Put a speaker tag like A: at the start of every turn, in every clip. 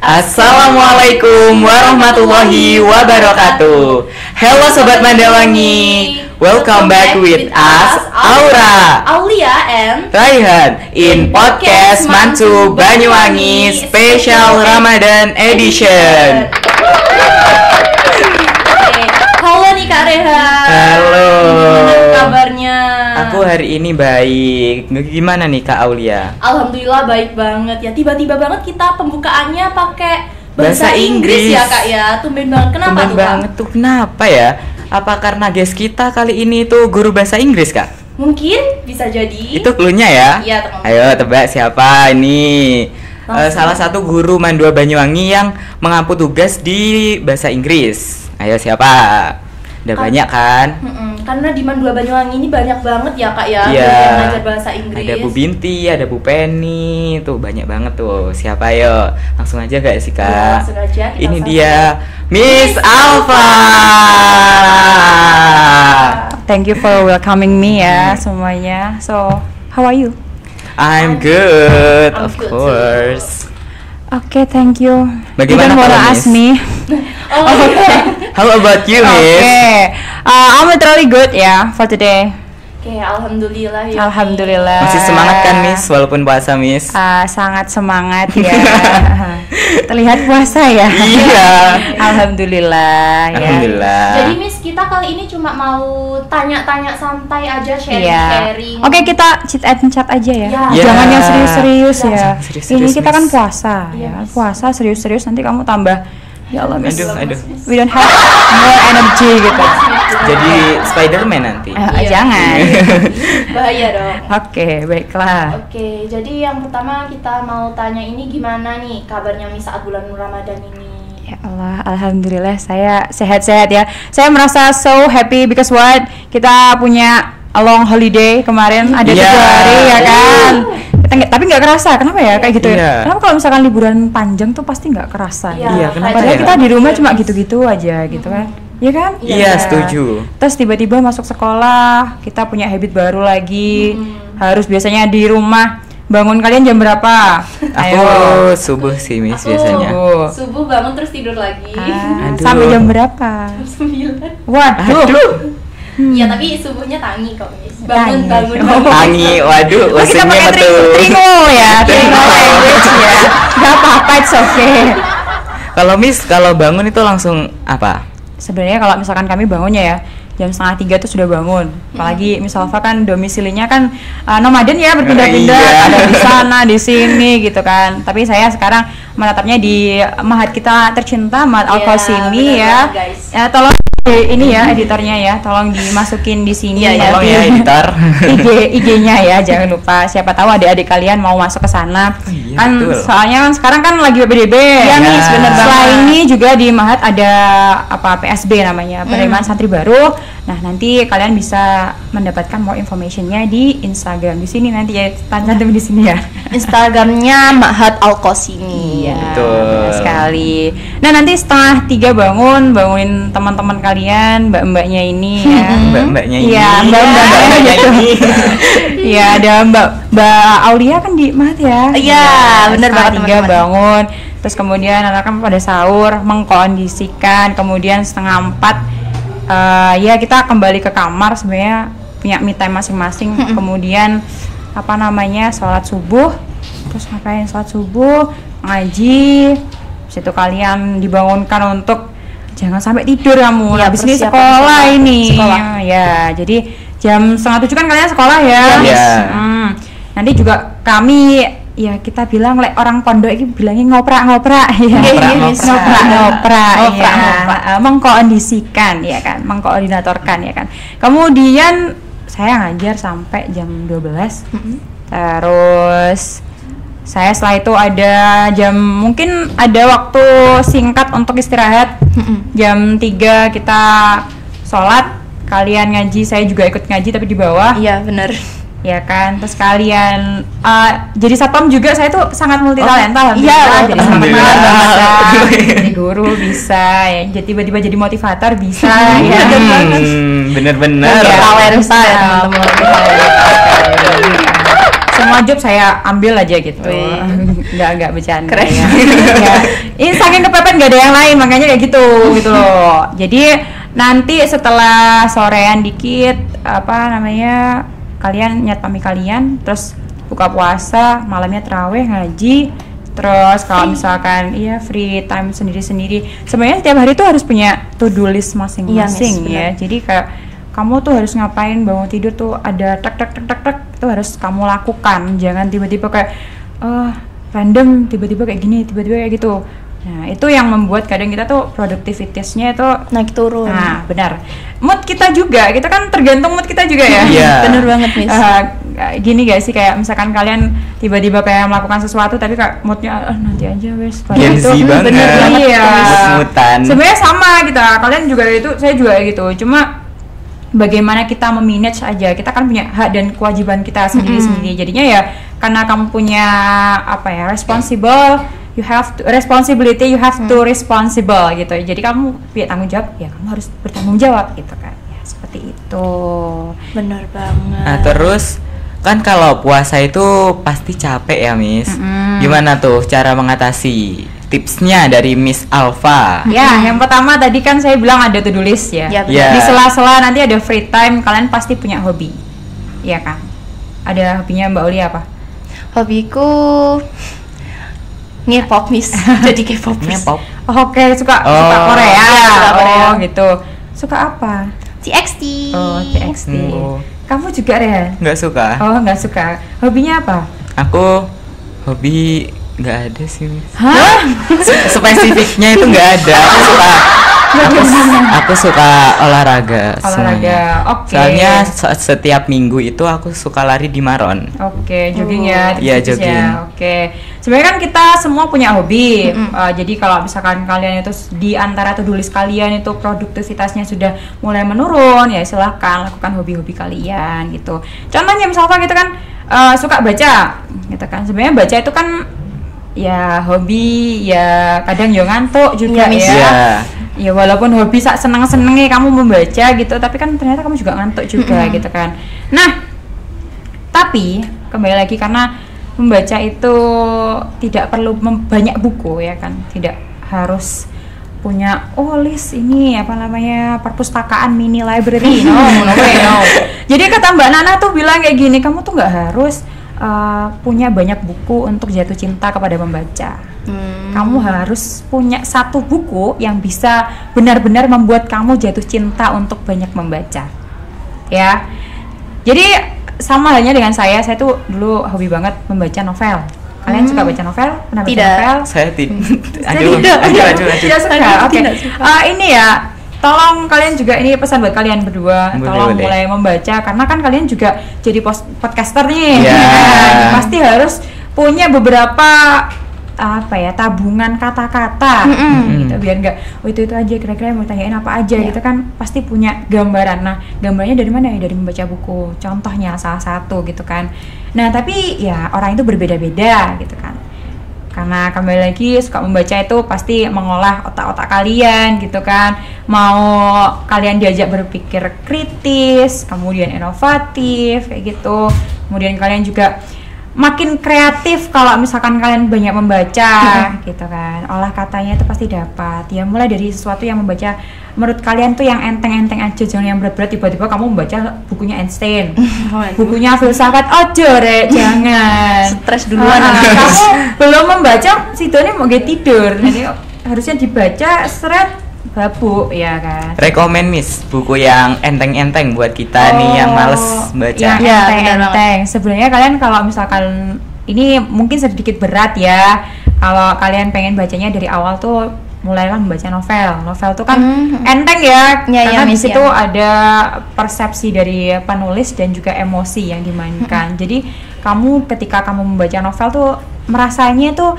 A: Assalamualaikum warahmatullahi wabarakatuh. Hello Sobat Mandawangi, welcome back with us Aura,
B: Aulia and
A: Raihan in podcast Mancu Banyuwangi Special Ramadan Edition.
B: Halo nih Kak Rehan.
A: Halo.
B: Gimana kabarnya?
A: Aku hari ini baik. Gimana nih Kak Aulia?
B: Alhamdulillah baik banget ya. Tiba-tiba banget kita pembukaannya pakai
A: Bahasa Inggris
B: ya Kak ya. Tumben banget. Kenapa
A: Tumben
B: tuh
A: banget
B: Kak?
A: tuh, kenapa ya? Apa karena guest kita kali ini tuh guru bahasa Inggris Kak?
B: Mungkin bisa jadi.
A: Itu clue-nya ya?
B: Iya teman-teman.
A: Ayo tebak siapa ini? Salah satu guru Mandua Banyuwangi yang mengampu tugas di bahasa Inggris. Ayo siapa? Udah banyak kan?
B: Karena di Mandua Banyuwangi ini banyak banget ya Kak ya.
A: Iya.
B: Yang ngajar bahasa Inggris.
A: Ada Bu Binti, ada Bu Penny, tuh banyak banget tuh. Siapa yo? Langsung aja gak sih Kak?
B: Ya, langsung aja, kita
A: Ini
B: sambut.
A: dia Miss Alfa.
C: Thank you for welcoming me ya semuanya. So, how are you?
A: I'm good,
B: I'm
A: of
B: good too.
A: course.
C: Okay, thank you.
A: Bagaimana
C: You don't wanna
A: kalau,
C: ask
A: Miss?
C: me?
A: How about you, Miss?
C: Okay, I'm literally good ya for today.
B: Oke, alhamdulillah ya.
C: Alhamdulillah.
A: Masih semangat kan, Miss? Walaupun puasa, Miss?
C: Sangat semangat ya. Terlihat puasa ya.
A: Iya.
C: Alhamdulillah. Ya.
A: Alhamdulillah.
B: Jadi Miss, kita kali ini cuma mau tanya-tanya santai aja,
C: Iya.
B: sharing-sharing.
C: Oke, kita chat aja ya.
B: Ya.
C: Jangan yang serius-serius
B: Ya.
C: ya.
A: Serius-serius,
C: Ini kita kan
A: Miss.
C: puasa
B: Iya,
C: ya.
B: Miss.
C: Puasa serius-serius nanti kamu tambah. Ya Allah, Miss.
A: Aduh.
C: We don't have more energy gitu.
A: Jadi Spider-Man nanti.
B: Iya.
C: Jangan.
B: Bahaya dong.
C: Oke, baiklah.
B: Oke, jadi yang pertama kita mau tanya ini gimana nih kabarnya Miss saat bulan Ramadan ini?
C: Ya Allah, alhamdulillah saya sehat-sehat ya. Saya merasa so happy because what? Kita punya a long holiday kemarin ada 3
A: Iya.
C: hari ya kan. Tapi nggak kerasa, kenapa ya kayak gitu
A: Iya.
C: ya? Kenapa kalau misalkan liburan panjang tuh pasti nggak kerasa?
B: Iya,
C: gitu?
A: Iya, kenapa
C: Padahal
A: ya?
C: kita di rumah cuma gitu-gitu aja gitu kan. Iya kan?
A: Iya, setuju.
C: Terus tiba-tiba masuk sekolah, kita punya habit baru lagi. Harus biasanya di rumah. Bangun kalian jam berapa?
A: Aku subuh sih, Miss,
B: Aku
A: biasanya.
B: subuh bangun terus tidur lagi.
A: Aduh.
C: Sampai jam berapa?
B: 9.
C: Waduh.
B: Iya, tapi subuhnya tangi kok Miss.
C: Tangi.
B: Bangun.
A: Tangi, waduh,
C: Oh, kita
A: usungnya
C: pakai
A: betul.
C: tringo ya, tringo language ya. Gak apa-apa, it's okay.
A: Kalau Miss, kalau bangun itu langsung apa?
C: Sebenarnya kalau misalkan kami bangunnya ya jam 2:30 tuh sudah bangun. Apalagi Miss Alfa kan domisilinya kan nomaden ya, berpindah-pindah,
A: Iya.
C: ada di sana, di sini gitu kan. Tapi saya sekarang menetapnya di Mahat kita tercinta, Mahat
B: Iya,
C: Al-Qasimi
B: benar
C: ya.
B: banget, guys.
C: Ya tolong ini ya editornya ya, tolong dimasukin di sini
B: Iya,
C: ya.
A: Tolong ya, editor.
C: IG-nya ya, jangan lupa. Siapa tahu adik-adik kalian mau masuk ke sana.
A: Iya,
C: Kan
A: betul.
C: soalnya kan sekarang kan lagi PPDB.
A: Iya, Miss, bener
C: Selain
B: banget.
C: ini juga di Mahat ada apa PSB namanya, penerimaan santri baru. Nah, nanti kalian bisa mendapatkan more informationnya di Instagram di sini nanti ya, cantum di sini ya.
B: Instagramnya Mahat Al-Qasimi.
C: Iya,
A: Betul.
C: benar sekali. Nah, nanti setengah 3 bangunin teman-teman kalian, mbak-mbaknya ini ya.
A: Mbak-mbaknya ini.
C: Iya, mbak-mbaknya
A: Mbak-mbaknya
C: gitu.
A: ini.
C: Iya, ada Mbak Aulia kan di Mahat ya.
B: Iya, benar banget,
C: Setengah 3
B: teman-teman.
C: bangun. Terus kemudian anak-anak kan pada sahur, mengkondisikan. Kemudian setengah 4 ya kita kembali ke kamar, sebenarnya punya me time masing-masing. Kemudian apa namanya, sholat subuh. Terus ngapain sholat subuh, ngaji. Habis itu kalian dibangunkan untuk jangan sampai tidur kamu.
B: Iya,
C: Habis ini
B: persiapan
C: sekolah
B: sekolah.
C: ini.
B: Sekolah.
C: Ya, jadi jam 6:30 kan kalian sekolah ya.
A: Iya.
C: Nanti juga kami ya kita bilang orang pondok ini bilangnya ngoprak-ngoprak ya. Ngoprak-ngoprak ya. Mengkondisikan ya kan, mengkoordinatorkan ya kan. Kemudian saya ngajar sampai jam 12. Terus saya setelah itu ada mungkin ada waktu singkat untuk istirahat. Jam 3 kita sholat, kalian ngaji, saya juga ikut ngaji tapi di bawah.
B: Iya, benar.
C: Ya kan, terus kalian jadi satpam juga, saya tuh sangat multi talenta.
B: iya,
C: jadi satpam
A: alhamdulillah.
C: bisa, jadi guru bisa, ya jadi tiba-tiba jadi motivator bisa, ya.
A: Bener-bener.
C: Ya,
B: talenta ya,
C: bisa,
B: teman-teman.
C: multi talenta. So semua job saya ambil aja gitu. Nggak bercanda. Keren. Ya. Ini saking kepepet nggak ada yang lain, makanya kayak gitu loh. Jadi nanti setelah sorean dikit kalian nyatami kalian, terus buka puasa, malamnya tarawih ngaji. Terus kalau misalkan free time sendiri-sendiri. Sebenarnya setiap hari tuh harus punya to-do list masing-masing ya. Jadi kayak kamu tuh harus ngapain, bangun tidur tuh ada tek itu harus kamu lakukan. Jangan tiba-tiba kayak random, tiba-tiba kayak gini, tiba-tiba kayak gitu. Nah, itu yang membuat kadang kita tuh produktivitasnya itu
B: naik turun.
C: Nah, benar. Mood kita juga, kita kan tergantung mood kita juga ya.
B: Bener banget, Miss.
C: Gini guys sih, kayak misalkan kalian tiba-tiba kayak melakukan sesuatu tapi kayak moodnya nanti aja wes.
A: Padahal itu
C: bener banget. Iya.
A: Mood-moodan.
C: Sebenarnya sama kita. Kalian juga itu, saya juga gitu. Cuma bagaimana kita memanage aja. Kita kan punya hak dan kewajiban kita sendiri-sendiri. Jadinya ya karena kamu punya responsible, you have to responsible gitu. Jadi kamu punya tanggung jawab, ya kamu harus bertanggung jawab gitu kan. Ya seperti itu.
B: Benar banget.
A: Nah, terus kan kalau puasa itu pasti capek ya, Miss. Gimana tuh cara mengatasi? Tipsnya dari Miss Alfa.
C: Ya, yang pertama tadi kan saya bilang ada to-do list ya. Di sela-sela nanti ada free time, kalian pasti punya hobi. Iya kan? Ada hobinya Mbak Oli apa?
B: Hobiku Nge-pop, Miss. Jadi K-pop.
A: Nge-pop.
C: Oke, suka Korea.
B: Suka Korea.
C: Gitu. Suka apa?
B: TXT.
C: TXT. Kamu juga ya?
A: Nggak suka.
C: Nggak suka. Hobinya apa?
A: Aku hobi nggak ada sih, Miss.
C: Hah?
A: Spesifiknya itu nggak ada. Aku suka olahraga.
C: Oke.
A: Soalnya setiap minggu itu aku suka lari di Maron.
C: Oke, jogging ya.
A: Iya, jogging.
C: Ya. Oke. Sebenarnya kan kita semua punya hobi. Jadi kalau misalkan kalian itu di antara to-do list kalian itu produktivitasnya sudah mulai menurun, ya silahkan lakukan hobi-hobi kalian gitu. Contohnya misalkan kita kan suka baca, gitu kan. Sebenarnya baca itu kan ya hobi, ya kadang ngantuk juga ya. Ya walaupun hobi seneng-senengnya kamu membaca gitu, tapi kan ternyata kamu juga ngantuk juga gitu kan. Nah, tapi kembali lagi karena membaca itu tidak perlu banyak buku ya kan, tidak harus punya list ini perpustakaan mini library, no. Jadi kata Mbak Nana tuh bilang kayak gini, kamu tuh nggak harus punya banyak buku untuk jatuh cinta kepada membaca. Kamu harus punya satu buku yang bisa benar-benar membuat kamu jatuh cinta untuk banyak membaca. Ya. Jadi sama halnya dengan saya tuh dulu hobi banget membaca novel. Kalian suka baca novel? Pernah baca novel?
A: Saya tidak.
C: Tidak suka. Oke. Ini ya, tolong kalian juga, ini pesan buat kalian berdua, tolong mulai membaca karena kan kalian juga jadi podcaster nih. Pasti harus punya beberapa tabungan kata-kata gitu, biar nggak itu aja, kira-kira mau tanyain apa aja gitu kan, pasti punya gambaran. Nah, gambarnya dari mana ya? Dari membaca buku, contohnya salah satu gitu kan. Nah, tapi ya orang itu berbeda-beda gitu kan, karena kembali lagi suka membaca itu pasti mengolah otak-otak kalian gitu kan. Mau kalian diajak berpikir kritis, kemudian inovatif kayak gitu, kemudian kalian juga makin kreatif kalau misalkan kalian banyak membaca gitu kan. Olah katanya itu pasti dapat. Ya mulai dari sesuatu yang membaca menurut kalian tuh yang enteng-enteng aja, jangan yang berat-berat. Tiba-tiba kamu membaca bukunya Einstein, bukunya filsafat, jangan
B: stres duluan.
C: Kamu belum membaca, sidone mau tidur. Jadi harusnya dibaca babu ya kan.
A: Rekomen, Miss, buku yang enteng-enteng buat kita nih yang males baca.
C: Yang enteng-enteng. Sebenarnya kalian kalau misalkan ini mungkin sedikit berat ya, kalau kalian pengen bacanya dari awal tuh mulailah membaca novel. Novel tuh kan enteng ya, karena di situ ada persepsi dari penulis dan juga emosi yang dimainkan. Jadi kamu ketika kamu membaca novel tuh merasanya tuh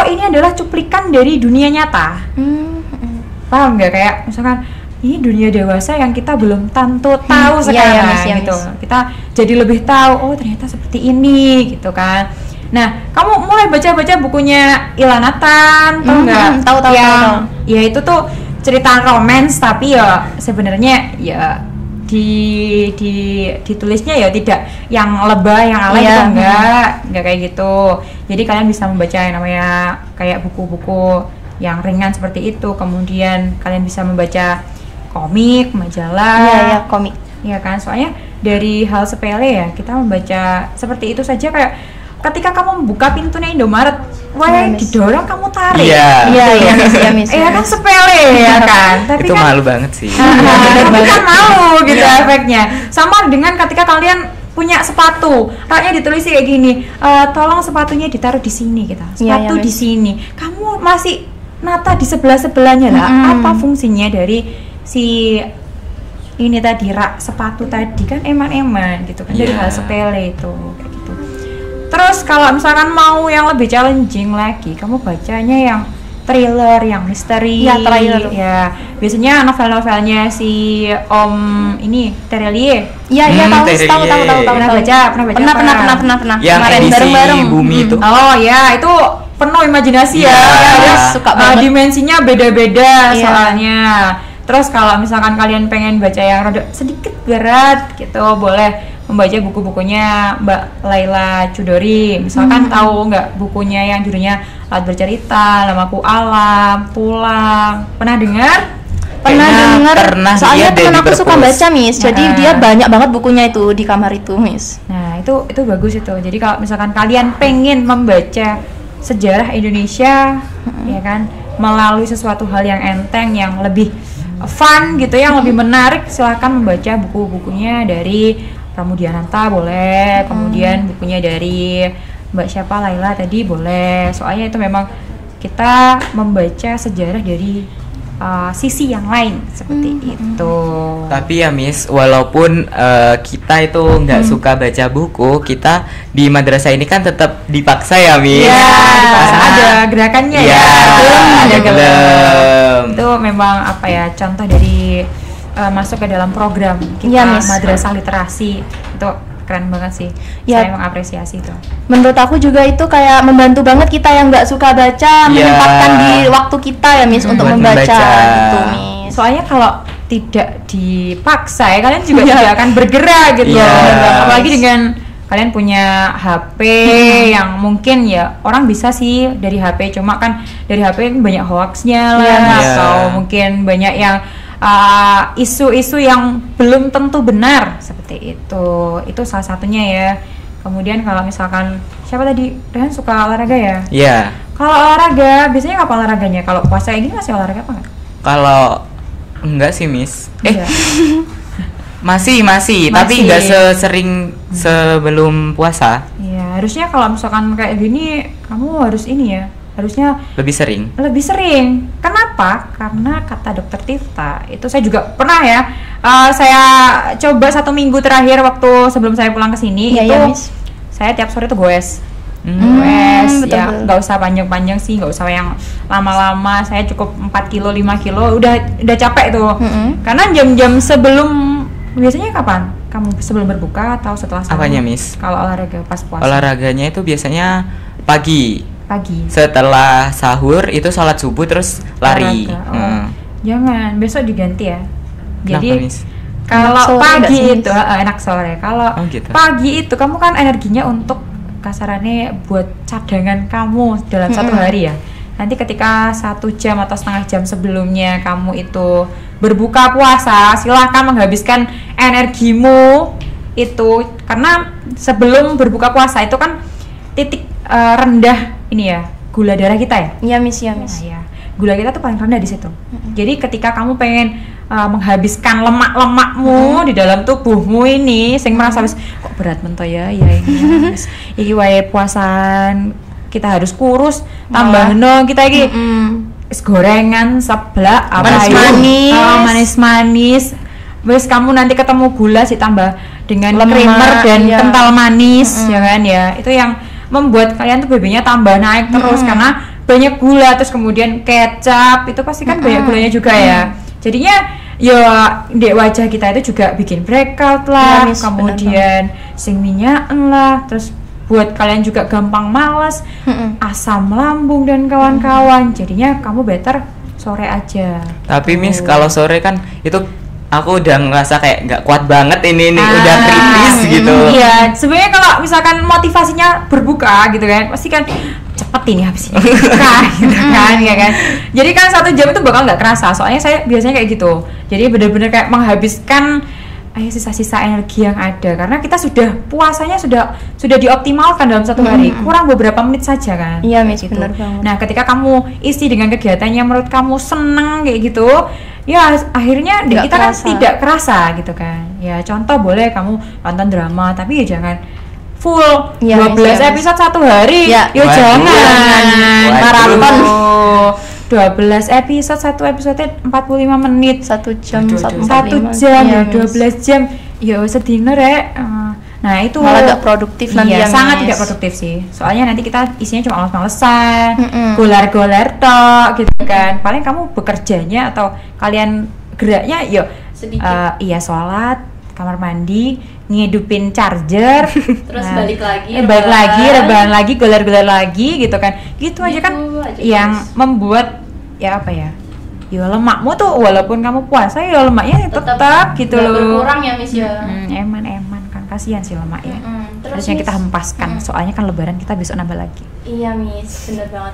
C: ini adalah cuplikan dari dunia nyata. Paham nggak? Kayak misalkan ini dunia dewasa yang kita belum tahu sekarang gitu. Kita jadi lebih tahu, ternyata seperti ini gitu kan. Nah, kamu mulai baca-baca bukunya Ilham Nathan, tahu nggak?
B: Tahu.
C: Ya itu tuh cerita romance, tapi ya sebenarnya ya ditulisnya ya tidak yang lebay, yang alay gitu, enggak kayak gitu. Jadi kalian bisa membaca yang namanya kayak buku-buku yang ringan seperti itu. Kemudian kalian bisa membaca komik, majalah.
B: Iya, komik.
C: Iya kan, soalnya dari hal sepele ya kita membaca seperti itu saja, kayak ketika kamu membuka pintunya Indomaret, didorong kamu tarik.
B: Iya, Miss.
C: Iya kan, sepele ya kan. Tapi
A: itu
C: kan
A: malu banget sih.
C: tapi kan malu gitu efeknya. Sama dengan ketika kalian punya sepatu, raknya ditulis kayak gini, tolong sepatunya ditaruh di sini kita. Sepatu di sini. Kamu masih nata di sebelah-sebelahnya lah. Apa fungsinya dari si ini tadi rak sepatu tadi kan eman-eman gitu kan, dari hal sepele itu kayak gitu. Terus kalau misalkan mau yang lebih challenging lagi, kamu bacanya yang thriller, yang misteri.
B: Iya, thriller.
C: Ya, biasanya novel-novelnya si Om ini Terelie.
B: Iya, tahu.
C: Pernah baca?
B: Pernah.
A: Yang
B: kemarin
A: edisi
B: bareng-bareng.
A: Bumi itu.
C: Oh ya, itu penuh imajinasi ya.
B: Suka banget.
C: Dimensinya beda-beda
B: Iya.
C: soalnya. Terus kalau misalkan kalian pengen baca yang rada sedikit berat gitu, boleh membaca buku-bukunya Mbak Laila Chudori. Misalkan tahu nggak bukunya yang judulnya Laut Bercerita, Namaku Alam, Pulang. Pernah dengar?
B: Pernah. Soalnya temen aku suka baca, Miss. Jadi
C: Nah.
B: dia banyak banget bukunya itu di kamar itu, Miss.
C: Nah, itu bagus itu. Jadi kalau misalkan kalian pengen membaca sejarah Indonesia, ya kan, melalui sesuatu hal yang enteng, yang lebih fun gitu, yang lebih menarik, silahkan membaca buku-bukunya dari Pramudia Ananta boleh, kemudian bukunya dari Mbak siapa Laila tadi boleh. Soalnya itu memang kita membaca sejarah dari sisi yang lain seperti itu.
A: Tapi ya Miss, walaupun kita itu nggak suka baca buku, kita di madrasah ini kan tetap dipaksa ya Miss.
C: Iya,
A: Karena
C: ada gerakannya
A: ya, ada gelem.
C: Itu memang apa ya, contoh dari masuk ke dalam program kita
B: Miss.
C: madrasah literasi. Itu keren banget sih.
B: Ya.
C: Saya mengapresiasi itu.
B: Menurut aku juga itu kayak membantu banget kita yang nggak suka baca, menyempatkan di waktu kita ya, Miss, untuk
A: buat
B: membaca gitu,
C: Iya.
B: Miss.
C: Soalnya kalau tidak dipaksa ya, kalian juga tidak akan bergerak gitu.
A: Iya.
C: Apalagi dengan kalian punya HP yang mungkin ya orang bisa sih dari HP, cuma kan dari HP banyak hoaxnya lah,
B: Iya.
C: atau mungkin banyak yang isu-isu yang belum tentu benar seperti itu salah satunya ya. Kemudian kalau misalkan siapa tadi, Rehan suka olahraga ya?
A: Iya.
C: Kalau olahraga biasanya kapan olahraganya? Kalau puasa ini masih olahraga apa enggak?
A: Kalau enggak sih Miss.
C: Enggak.
A: Masih, tapi nggak sesering sebelum puasa.
C: Iya, harusnya kalau misalkan kayak gini kamu harus ini ya, harusnya
A: Lebih sering.
C: lebih sering. Kenapa? Karena kata dokter Tifta, itu saya juga pernah ya, saya coba 1 minggu terakhir waktu sebelum saya pulang ke sini,
B: Iya,
C: itu
B: iya, Miss.
C: saya tiap sore tuh goes.
B: betul,
C: Ya
B: betul.
C: nggak usah panjang-panjang sih, nggak usah yang lama-lama. Saya cukup 4 kilo, 5 kilo udah capek tuh. Karena jam-jam sebelum, biasanya kapan? Kamu sebelum berbuka atau setelah sahur?
A: Apanya, Miss?
C: Kalau olahraga pas puasa?
A: Olahraganya itu biasanya pagi.
C: Pagi.
A: Setelah sahur itu sholat subuh terus lari.
C: Olahraga. Oh. Jangan, besok diganti ya.
A: Kenapa,
C: Jadi
A: Miss?
C: kalau
B: Enak sore nggak
C: pagi
B: sih, Miss?
C: itu enak sore. Kalau
A: Oh, gitu.
C: pagi itu kamu kan energinya untuk kasarannya buat cadangan kamu dalam satu hari ya. Nanti ketika 1 jam atau setengah jam sebelumnya kamu itu berbuka puasa, silahkan menghabiskan energimu itu, karena sebelum berbuka puasa itu kan titik rendah ini ya, gula darah kita ya.
B: Iya, Miss, ya, Miss.
C: Nah, ya, gula kita tuh paling rendah di situ. Jadi ketika kamu pengen menghabiskan lemak-lemakmu di dalam tubuhmu ini, sing merasa wis kok berat mento ya, ini wis iki wae puasan kita harus kurus, tambah no kita iki es gorengan seblak apa
B: Manis-manis.
C: manis-manis. Wis kamu nanti ketemu gula ditambah dengan
B: Lemak,
C: creamer dan
B: iya.
C: kental manis, ya kan ya. Itu yang membuat kalian tuh BB-nya tambah naik terus karena banyak gula. Terus kemudian kecap itu pasti kan banyak gulanya juga ya. Jadinya ya di wajah kita itu juga bikin breakout lah,
B: Iya, Miss,
C: kemudian sing minyakan lah, terus buat kalian juga gampang malas, asam lambung dan kawan-kawan. Jadinya kamu better sore aja.
A: Tapi Miss, kalau sore kan itu aku udah ngerasa kayak nggak kuat banget ini udah kritis gitu.
C: Iya, sebenarnya kalau misalkan motivasinya berbuka gitu kan, pasti kan cepet ini habis ini buka gitu kan, ya kan. Jadi kan 1 jam itu bakal nggak kerasa. Soalnya saya biasanya kayak gitu. Jadi benar-benar kayak menghabiskan sisa-sisa energi yang ada, karena kita sudah puasanya sudah dioptimalkan dalam 1 hari, kurang beberapa menit saja kan.
B: Iya, Miss,
C: gitu.
B: benar banget.
C: Nah, ketika kamu isi dengan kegiatan yang menurut kamu seneng kayak gitu, ya akhirnya kita kan tidak kerasa gitu kan. Ya contoh, boleh kamu nonton drama, tapi ya jangan full 12 episode 1 hari. Ya jangan maraton 12 episode, 1 episode 45 menit,
B: 1 jam,
C: 1 jam ya, 12 jam ya sedina rek. Nah itu
B: malah gak produktif nanti.
C: Iya, sangat tidak produktif sih. Soalnya nanti kita isinya cuma males-malesan, golar-golar tok gitu kan. Paling kamu bekerjanya atau kalian geraknya iya sholat, kamar mandi, ngidupin charger,
B: terus balik lagi,
C: rebahan lagi, golar-golar lagi gitu kan. Gitu aja kan aja yang membuat ya apa ya? Ya lemakmu tuh walaupun kamu puasa ya lemaknya tetap gitu loh.
B: Berkurang ya, Miss ya.
C: Eman kan kasihan sih lemak ya. Terusnya kita hempaskan. Soalnya kan lebaran kita besok nambah lagi.
B: Iya, Miss, bener banget.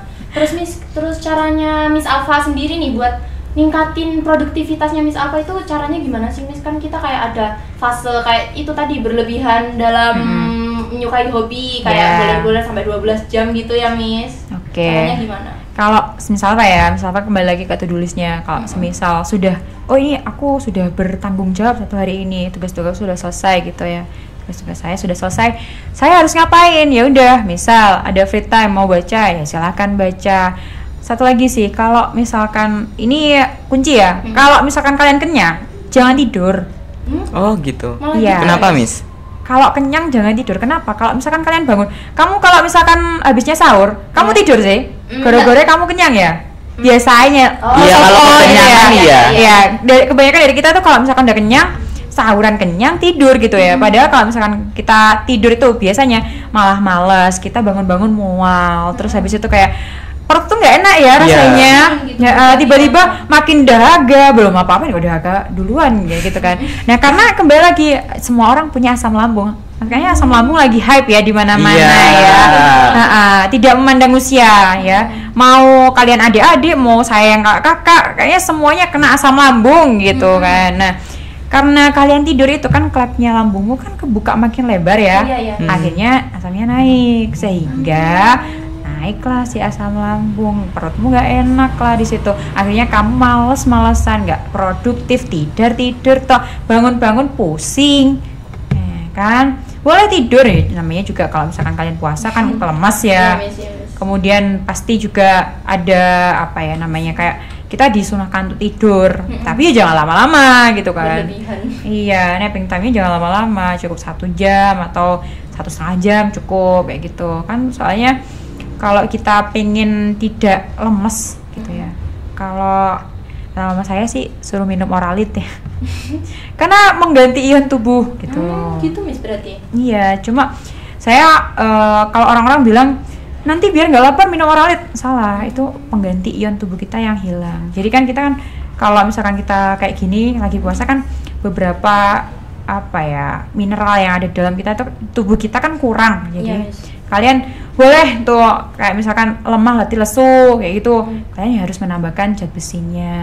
B: Terus caranya Miss Alfa sendiri nih buat ningkatin produktivitasnya Miss Alfa itu caranya gimana sih, Miss? Kan kita kayak ada fase kayak itu tadi, berlebihan dalam menyukai hobi, kayak boleh sampai 12 jam gitu ya, Miss.
C: Oke.
B: Caranya gimana?
C: Kalau misalnya kembali lagi ke to-do list-nya. Kalau semisal sudah, ini aku sudah bertanggung jawab 1 hari ini, tugas-tugas sudah selesai gitu ya. Tugas-tugas saya sudah selesai. Saya harus ngapain? Ya udah, misal ada free time mau baca, ya silakan baca. Satu lagi sih, kalau misalkan ini kunci ya, kalau misalkan kalian kenyang, jangan tidur.
A: Oh gitu.
C: Iya.
A: Kenapa, Miss?
C: Kalau kenyang jangan tidur. Kenapa? Kalau misalkan kalian bangun, kamu kalau misalkan habisnya sahur, kamu tidur sih. Gara-gara kamu kenyang ya. Biasanya.
A: Iya, kalau kekenyangan iya.
C: Iya, kebanyakan dari kita tuh kalau misalkan udah kenyang, sahuran kenyang, tidur gitu ya. Padahal kalau misalkan kita tidur itu biasanya malah males, kita bangun-bangun mual, terus habis itu kayak perut tuh nggak enak ya rasanya, tiba-tiba makin dahaga, belum apa-apa udah dahaga duluan gitu kan. Nah karena kembali lagi semua orang punya asam lambung, makanya asam lambung lagi hype ya di mana-mana ya. Tidak memandang usia ya, mau kalian adik-adik, mau saya yang kakak, kayaknya semuanya kena asam lambung gitu kan. Nah karena kalian tidur itu kan klepnya lambungmu kan kebuka makin lebar ya, akhirnya asamnya naik sehingga naiklah si asam lambung, perutmu nggak enak lah di situ. Akhirnya kamu males-malesan, nggak produktif, tidur toh, bangun-bangun pusing, kan? Boleh tidur ya, namanya juga kalau misalkan kalian puasa kan lemas ya. Kemudian pasti juga ada apa ya namanya, kayak kita disunahkan untuk tidur, tapi ya jangan lama-lama gitu kan. Iya, napping time-nya jangan lama-lama, cukup 1 jam atau 1,5 jam cukup kayak gitu kan. Soalnya kalau kita pengen tidak lemes gitu ya, kalau sama saya sih suruh minum Oralit ya karena mengganti ion tubuh gitu.
B: Gitu, Miss, berarti?
C: Iya, cuma saya kalau orang-orang bilang nanti biar nggak lapar minum Oralit, salah, itu pengganti ion tubuh kita yang hilang. Jadi kan kita kan kalau misalkan kita kayak gini lagi puasa kan beberapa apa ya mineral yang ada dalam kita itu tubuh kita kan kurang. Jadi kalian boleh tuh kayak misalkan lemah, letih, lesu kayak gitu, kalian harus menambahkan zat besinya,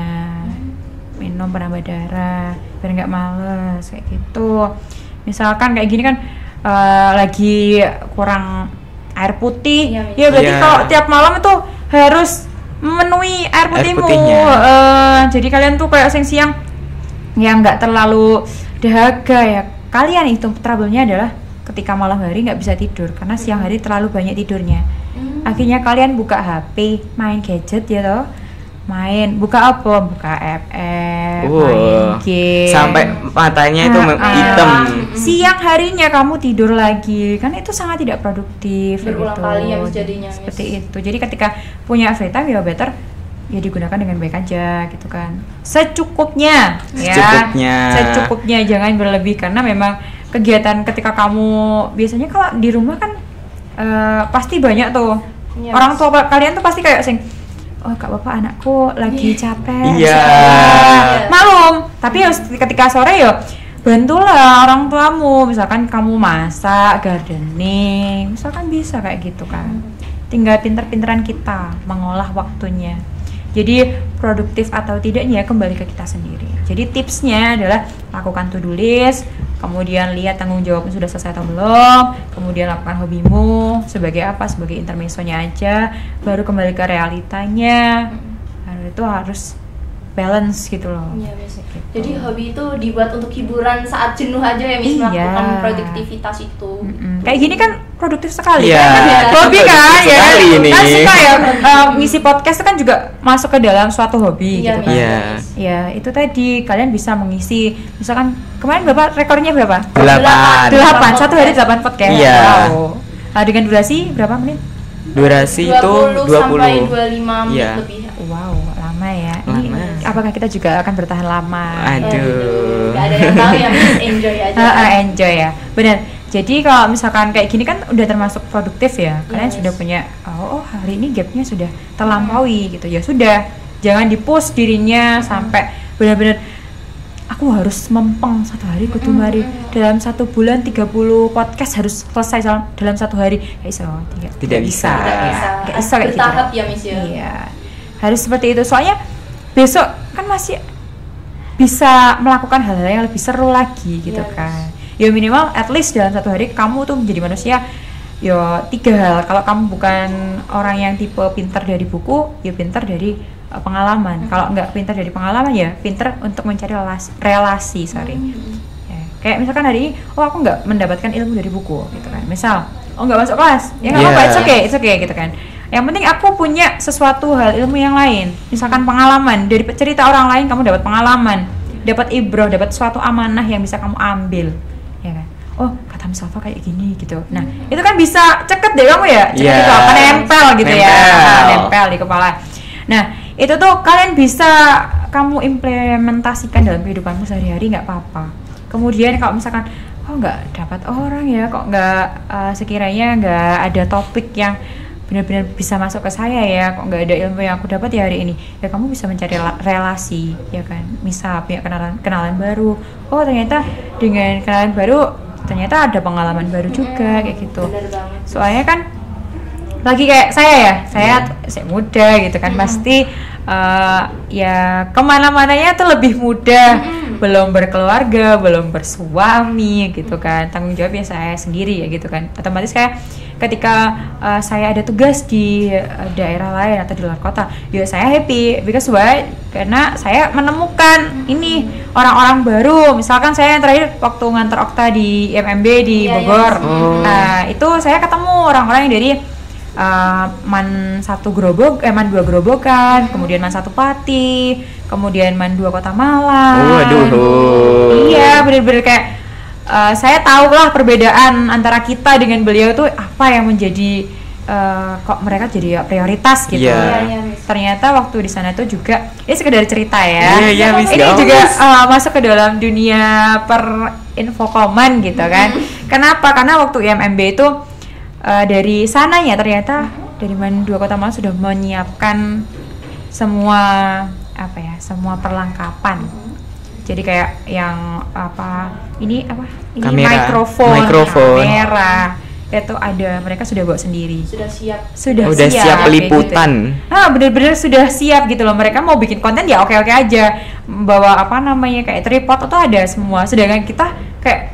C: minum penambah darah biar nggak males kayak gitu. Misalkan kayak gini kan lagi kurang air putih, ya berarti kalau tiap malam itu harus memenuhi air putihmu. Jadi kalian tuh kayak siang yang nggak terlalu dahaga ya. Kalian itu trouble-nya adalah ketika malam hari nggak bisa tidur karena siang hari terlalu banyak tidurnya. Akhirnya kalian buka HP, main gadget ya toh, buka apa? Buka FF, main game
A: sampai matanya itu hitam.
C: Siang harinya kamu tidur lagi, kan itu sangat tidak produktif.
B: Berulang kali ya jadinya.
C: Seperti itu. Jadi ketika punya free time ya better ya digunakan dengan baik aja gitu kan, secukupnya, secukupnya, jangan berlebih. Karena memang kegiatan ketika kamu biasanya kalau di rumah kan pasti banyak tuh orang tua kalian tuh pasti kayak oh gak apa-apa anakku lagi capek,
A: iya.
C: Malum Tapi ketika sore ya bantulah orang tuamu, misalkan kamu masak, gardening, misalkan bisa kayak gitu kan. Tinggal pinter-pinteran kita mengolah waktunya. Jadi produktif atau tidaknya kembali ke kita sendiri. Jadi tipsnya adalah lakukan to-do list, kemudian lihat tanggung jawabmu sudah selesai atau belum, kemudian lakukan hobimu sebagai apa? Sebagai intermezzonya aja, baru kembali ke realitanya. Itu harus balance gitu loh.
B: Iya, Miss. Gitu. Jadi hobi itu dibuat untuk hiburan saat jenuh aja ya, Miss, melakukan produktivitas itu.
C: Kayak gini kan produktif sekali.
A: Iya.
C: Kan? Hobi kan ya. Kan
A: ini.
C: suka ya ngisi podcast kan juga masuk ke dalam suatu hobi gitu kan.
A: Iya.
C: Ya, itu tadi kalian bisa mengisi misalkan kemarin Bapak rekornya berapa?
A: 8.
C: 8. Satu hari 8 podcast.
A: Iya.
C: Wow. Dengan durasi berapa menit?
A: Durasi itu
B: 20 sampai 25 menit
A: Iya.
B: lebih.
C: Wow, lama ya.
A: Lama.
C: Ini apakah kita juga akan bertahan lama?
A: Aduh.
B: Gak ada yang tahu ya, Miss, enjoy aja.
C: Enjoy ya. Benar. Jadi kalau misalkan kayak gini kan udah termasuk produktif ya. Kalian
B: Yes.
C: sudah punya oh hari ini gapnya sudah terlampaui gitu. Ya sudah, jangan di-push dirinya sampai benar-benar aku harus mempeng satu hari kudu mari dalam 1 bulan 30 podcast harus selesai dalam 1 hari. Tidak bisa.
A: Tidak bisa.
C: Nggak bisa kayak gitu.
B: Bertahap ya, Miss ya.
C: Iya. Harus seperti itu. Soalnya besok kan masih bisa melakukan hal-hal yang lebih seru lagi gitu
B: Yes.
C: kan. Ya minimal at least dalam 1 hari kamu tuh menjadi manusia ya 3 hal. Kalau kamu bukan orang yang tipe pintar dari buku, ya pintar dari pengalaman. Kalau nggak pintar dari pengalaman ya pintar untuk mencari relasi. Ya, kayak misalkan hari ini, aku nggak mendapatkan ilmu dari buku gitu kan. Misal, nggak masuk kelas, ya nggak apa-apa, it's okay gitu kan. Yang penting aku punya sesuatu hal ilmu yang lain. Misalkan pengalaman dari cerita orang lain, kamu dapat pengalaman, dapat ibroh, dapat suatu amanah yang bisa kamu ambil, ya kan. Oh, kata Miss Alfa kayak gini gitu. Nah, itu kan bisa ceket deh kamu ya, ceket itu apa nempel gitu ya, nempel di kepala. Nah, itu tuh kalian bisa kamu implementasikan dalam kehidupanmu sehari-hari, nggak apa-apa. Kemudian kalau misalkan nggak dapat orang ya, kok nggak sekiranya nggak ada topik yang benar-benar bisa masuk ke saya ya, kok nggak ada ilmu yang aku dapat ya hari ini, ya kamu bisa mencari relasi ya kan, misal punya kenalan baru. Oh ternyata dengan kenalan baru ternyata ada pengalaman baru juga kayak gitu.
B: Bener banget.
C: Soalnya kan lagi kayak saya muda gitu kan, pasti ya kemana-mananya tuh lebih mudah, belum berkeluarga, belum bersuami gitu kan, tanggung jawabnya saya sendiri ya gitu kan. Otomatis kayak ketika saya ada tugas di daerah lain atau di luar kota, ya saya happy because why? Karena saya menemukan ini orang-orang baru. Misalkan saya yang terakhir waktu ngantar Okta di MMB di Bogor, itu saya ketemu orang-orang yang dari Man 2 Gerobokan, kemudian Man 1 Pati, kemudian Man 2 Kota Malang. Iya, bener-bener kayak saya tahu lah perbedaan antara kita dengan beliau tuh apa yang menjadi kok mereka jadi prioritas gitu. Ternyata waktu di sana tuh juga ini sekedar cerita ya. Ini juga masuk ke dalam dunia perinfokoman gitu kan. Kenapa? Karena waktu IMMB itu dari sananya ternyata dari Man 2 Kota Malang sudah menyiapkan semua semua perlengkapan. Jadi kayak yang ini mikrofon, kamera itu ada, mereka sudah bawa sendiri. Sudah siap
A: peliputan.
C: Gitu. Bener-bener sudah siap gitu loh. Mereka mau bikin konten ya oke-oke aja. Bawa kayak tripod itu ada semua. Sedangkan kita kayak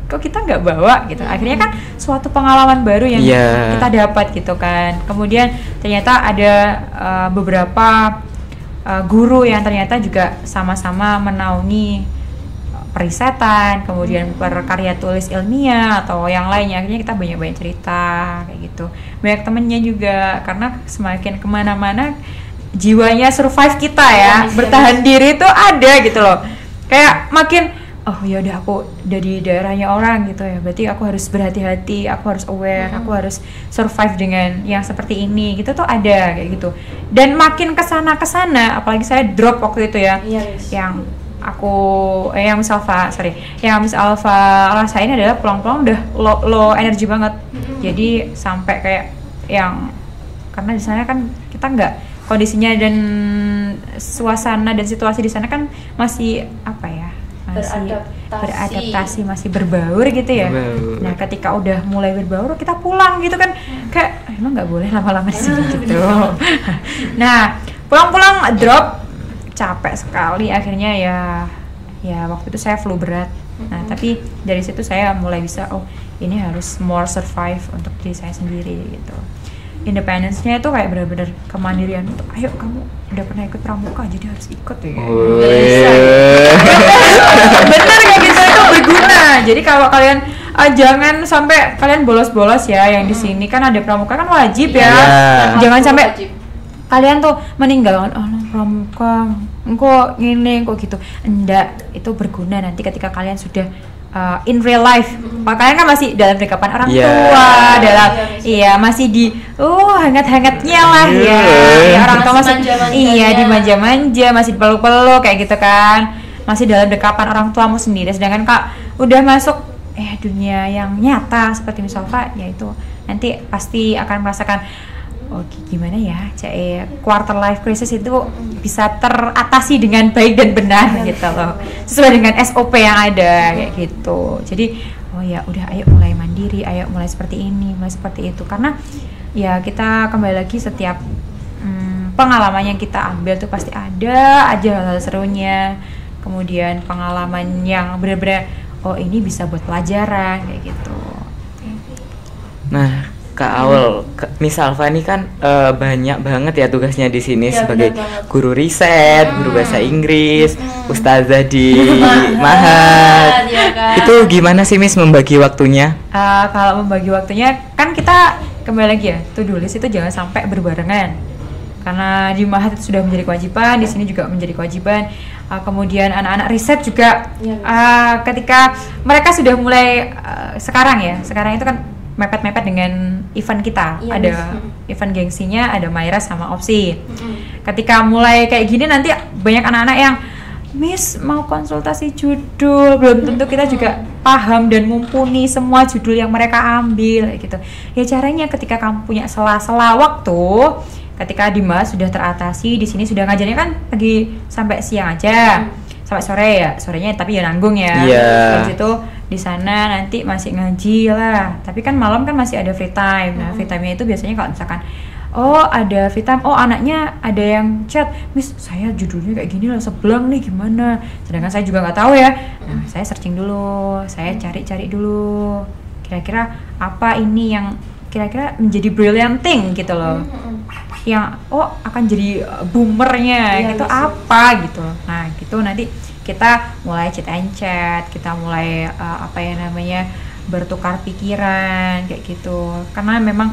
C: kok kita nggak bawa gitu. Akhirnya kan suatu pengalaman baru yang kita dapat gitu kan. Kemudian ternyata ada beberapa guru yang ternyata juga sama-sama menaungi perisetan, kemudian berkarya tulis ilmiah atau yang lainnya. Akhirnya kita banyak-banyak cerita kayak gitu. Banyak temennya juga, karena semakin kemana-mana jiwanya survive kita ya, bertahan diri itu ada gitu loh. Kayak makin ya udah aku dari daerahnya orang gitu ya, berarti aku harus berhati-hati, aku harus aware, aku harus survive dengan yang seperti ini gitu tuh ada kayak gitu. Dan makin kesana apalagi saya drop waktu itu ya, yang Miss Alfa rasain adalah pulang-pulang udah low energy banget. Jadi sampai kayak yang karena di sana kan kita nggak kondisinya dan suasana dan situasi di sana kan masih apa ya, masih beradaptasi, masih berbaur gitu ya. Nah ketika udah mulai berbaur kita pulang gitu kan, kayak emang nggak boleh lama-lama di sini gitu. Nah pulang-pulang drop, capek sekali akhirnya ya waktu itu saya flu berat. Nah tapi dari situ saya mulai bisa, oh ini harus more survive untuk diri saya sendiri gitu. Independence-nya itu kayak benar-benar kemandirian untuk, ayo kamu udah pernah ikut pramuka jadi harus ikut ya. Bener kayak gitu, itu berguna. Jadi kalau kalian jangan sampai kalian bolos-bolos ya, yang di sini kan ada pramuka kan wajib ya. Jangan sampai kalian tuh meninggalkan pramuka kok gini kok gitu. Enggak, itu berguna nanti ketika kalian sudah in real life. Kalian kan masih dalam dekapan orang tua, dalam masih di hangat-hangatnya lah ya. Orang tua masih dimanja-manja, masih dipeluk-peluk kayak gitu kan. Masih dalam dekapan orang tuamu sendiri. Sedangkan Kak udah masuk dunia yang nyata seperti Miss Alfa, yaitu nanti pasti akan merasakan gimana ya, quarter life crisis itu bisa teratasi dengan baik dan benar gitu loh, sesuai dengan SOP yang ada kayak gitu. Jadi udah, ayo mulai mandiri, ayo mulai seperti ini, mulai seperti itu, karena ya kita kembali lagi setiap pengalaman yang kita ambil tuh pasti ada aja hal-hal serunya, kemudian pengalaman yang benar-benar ini bisa buat pelajaran kayak gitu.
A: Nah Kak Aul, Miss Alfa ini kan banyak banget ya tugasnya di sini sebagai guru riset, guru bahasa Inggris, ustazah di Mahat. Itu gimana sih Miss membagi waktunya?
C: Kalau membagi waktunya kan kita kembali lagi ya, to-do list itu jangan sampai berbarengan. Karena di Mahat itu sudah menjadi kewajiban, di sini juga menjadi kewajiban. Kemudian anak-anak riset juga ketika mereka sudah mulai sekarang itu kan mepet-mepet dengan event kita, ada event gengsinya, ada Maira sama Opsi. Ketika mulai kayak gini nanti banyak anak-anak yang Miss mau konsultasi judul, belum tentu kita juga paham dan mumpuni semua judul yang mereka ambil gitu. Ya caranya ketika kamu punya sela-sela waktu, ketika di Mas sudah teratasi, di sini sudah ngajarnya kan pagi sampai siang aja, sampai sore ya, sorenya tapi ya nanggung ya. Terus itu di sana nanti masih ngaji lah, tapi kan malam kan masih ada free time. Nah free time-nya itu biasanya kalau misalkan ada free time, anaknya ada yang chat, Miss saya judulnya kayak gini lah, sebelang nih gimana, sedangkan saya juga nggak tahu ya. Nah saya searching dulu, saya cari dulu kira-kira apa ini yang kira-kira menjadi brilliant thing gitu loh, yang akan jadi boomernya gitu, apa gitu. Nah gitu nanti kita mulai chat and chat, kita mulai bertukar pikiran kayak gitu, karena memang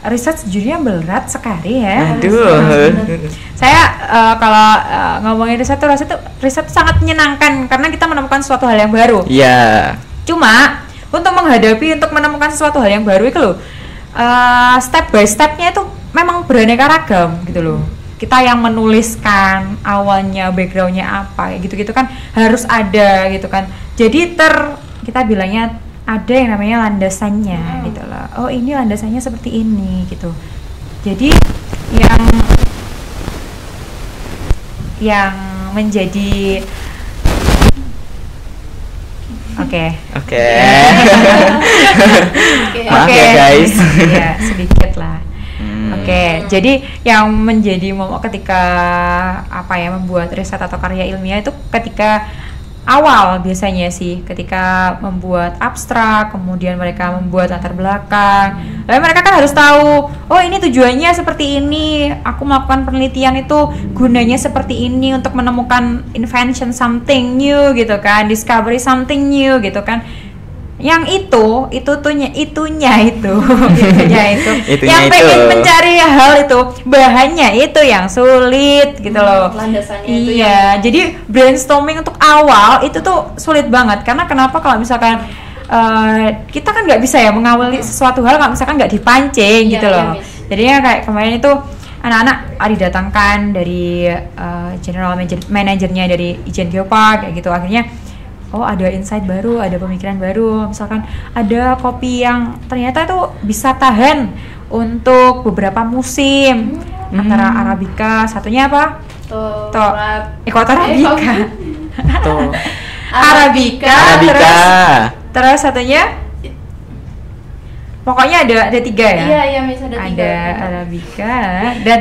C: riset sejujurnya berat sekali ya. Saya kalau ngomongin riset tuh sangat menyenangkan karena kita menemukan suatu hal yang baru. Cuma untuk menemukan sesuatu hal yang baru itu loh, step by stepnya itu memang beraneka ragam gitu loh. Kita yang menuliskan awalnya backgroundnya apa gitu kan harus ada gitu kan. Jadi kita bilangnya ada yang namanya landasannya gitu loh. Ini landasannya seperti ini gitu. Jadi yang menjadi Oke.
A: Maaf ya guys.
C: Ya sedikit lah. Jadi yang menjadi momok ketika membuat riset atau karya ilmiah itu ketika awal biasanya sih, ketika membuat abstrak, kemudian mereka membuat latar belakang. Lalu mereka kan harus tahu, ini tujuannya seperti ini, aku melakukan penelitian itu gunanya seperti ini untuk menemukan invention something new gitu kan, discovery something new gitu kan. Yang itunya itu yang pengen mencari hal itu, bahannya itu yang sulit gitu loh.
B: Landasannya
C: itu jadi brainstorming untuk awal itu tuh sulit banget, karena kenapa, kalau misalkan kita kan nggak bisa ya mengawali sesuatu hal kalau misalkan nggak dipancing gitu loh. Jadinya kayak kemarin itu anak-anak didatangkan dari general manajernya dari Ijen Geopark kayak gitu, akhirnya ada insight baru, ada pemikiran baru. Misalkan ada kopi yang ternyata itu bisa tahan untuk beberapa musim, antara Arabica, satunya apa? Arabica.
B: Arabica.
C: Terus satunya pokoknya ada 3 ya.
B: Iya Miss, ada 3.
C: Ada Arabica dan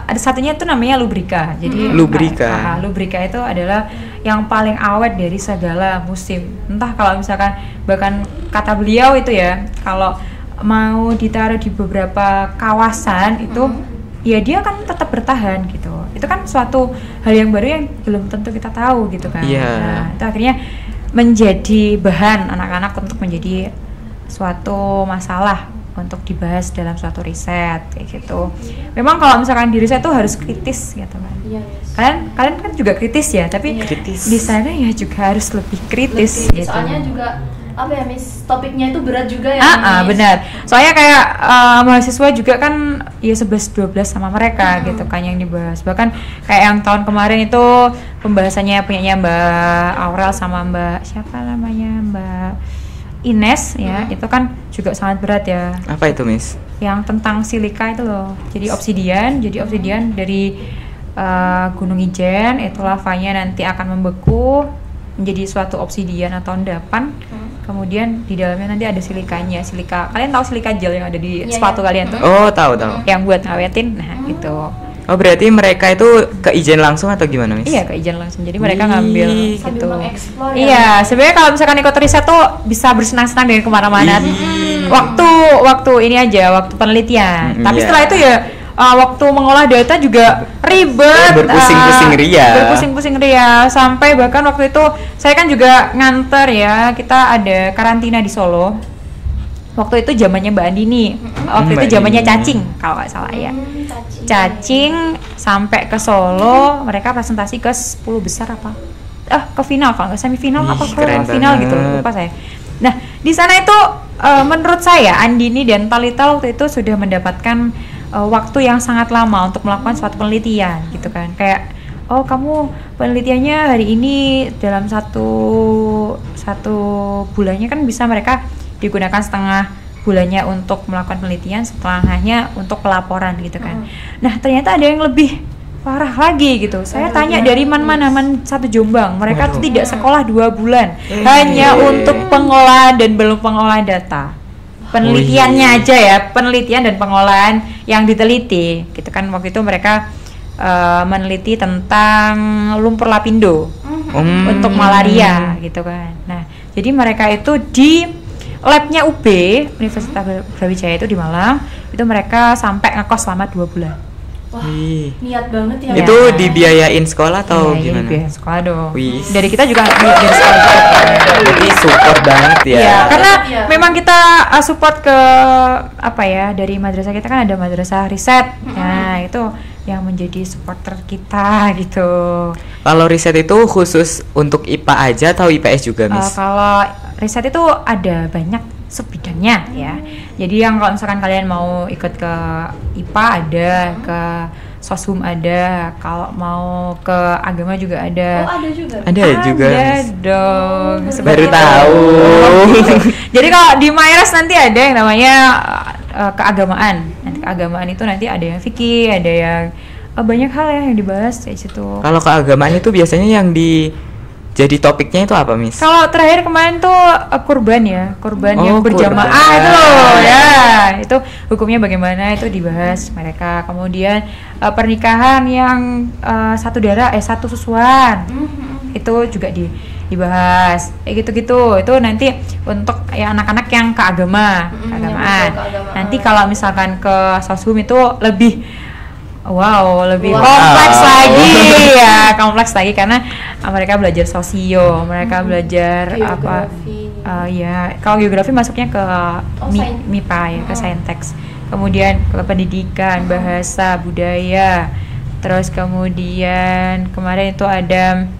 C: ada satunya itu namanya Lubrica. Jadi Lubrica itu adalah yang paling awet dari segala musim. Entah kalau misalkan bahkan kata beliau itu ya, kalau mau ditaruh di beberapa kawasan itu ya dia kan tetap bertahan gitu. Itu kan suatu hal yang baru yang belum tentu kita tahu gitu kan. Nah, itu akhirnya menjadi bahan anak-anak untuk menjadi suatu masalah untuk dibahas dalam suatu riset kayak gitu. Memang kalau misalkan di riset tuh harus kritis gitu kan.
B: Iya, yes.
C: Kalian kan juga kritis ya, tapi di sana ya juga harus lebih kritis gitu.
B: Soalnya juga apa ya Miss, topiknya itu berat juga ya.
C: Benar. Soalnya kayak mahasiswa juga kan ya 11-12 sama mereka gitu kan yang dibahas. Bahkan kayak yang tahun kemarin itu pembahasannya punyanya Mbak Aurel sama Mbak siapa namanya, Mbak Ines ya, itu kan juga sangat berat ya.
A: Apa itu Miss? Yang
C: tentang silika itu loh. Jadi obsidian dari Gunung Ijen itu lavanya nanti akan membeku menjadi suatu obsidian atau endapan. Kemudian di dalamnya nanti ada silikanya. Kalian tahu silika gel yang ada di sepatu kalian tuh?
A: Oh, tahu.
C: Yang buat ngawetin. Nah, itu.
A: Oh, berarti mereka itu ke Ijen langsung atau gimana, Miss?
C: Iya, ke Ijen langsung. Jadi mereka ngambil gitu.
B: Iya,
C: sebenarnya kalau misalkan ikut riset tuh bisa bersenang-senang dari kemana-mana. Waktu ini aja, waktu penelitian. Tapi setelah itu ya waktu mengolah data juga ribet, berpusing-pusing ria. Sampai bahkan waktu itu saya kan juga nganter ya, kita ada karantina di Solo. Waktu itu zamannya Mbak Andini, waktu itu zamannya Cacing kalau nggak salah ya. Cacing sampai ke Solo, mereka presentasi ke 10 besar apa? Ke final kalau nggak semifinal apa ke final gitu, lupa saya. Nah di sana itu menurut saya Andini dan Talita waktu itu sudah mendapatkan waktu yang sangat lama untuk melakukan suatu penelitian gitu kan. Kayak kamu penelitiannya hari ini dalam satu bulannya kan bisa mereka digunakan setengah bulannya untuk melakukan penelitian, setengahnya untuk pelaporan gitu kan. Nah ternyata ada yang lebih parah lagi gitu. Saya tanya dari man satu Jombang, mereka tuh tidak sekolah 2 bulan hanya untuk pengolahan dan belum pengolahan data. Penelitiannya aja ya, penelitian dan pengolahan yang diteliti gitu kan. Waktu itu mereka meneliti tentang lumpur lapindo untuk malaria gitu kan. Nah jadi mereka itu di labnya UB, Universitas Brawijaya itu di Malang, itu mereka sampai ngekos selama 2 bulan.
B: Wah, niat banget ya.
A: Itu dibiayain sekolah atau gimana?
C: Dibiayain sekolah dong.
A: Wih.
C: Dari kita juga dari sekolah juga.
A: Jadi support banget ya.
C: Iya, karena memang kita support ke dari madrasah kita kan ada madrasah riset. Nah, itu yang menjadi supporter kita gitu.
A: Kalau riset itu khusus untuk IPA aja atau IPS juga, Miss?
C: Kalau riset itu ada banyak subbidangnya ya. Jadi yang kalau misalkan kalian mau ikut ke IPA ada, ke Soshum ada, kalau mau ke agama juga ada.
B: Oh, ada juga.
A: Ada juga.
C: Ada dong.
A: Baru tahu.
C: Gitu. Jadi kalau di Mayres nanti ada yang namanya keagamaan. Nanti keagamaan itu nanti ada yang fikih, ada yang banyak hal ya yang dibahas di situ.
A: Kalau keagamaan itu biasanya yang jadi topiknya itu apa, Miss?
C: Kalau terakhir kemarin tuh kurban yang berjamaah itu ya, itu hukumnya bagaimana itu dibahas mereka. Kemudian pernikahan yang satu susuan itu juga dibahas kayak gitu-gitu. Itu nanti untuk ya anak-anak yang keagamaan. Nanti kalau misalkan ke Soshum itu lebih kompleks lagi karena mereka belajar sosio, mereka belajar
B: geografi.
C: Kalau geografi masuknya ke MIPA ya, ke Saintex. Kemudian ke pendidikan, bahasa, budaya. Terus kemudian kemarin itu ada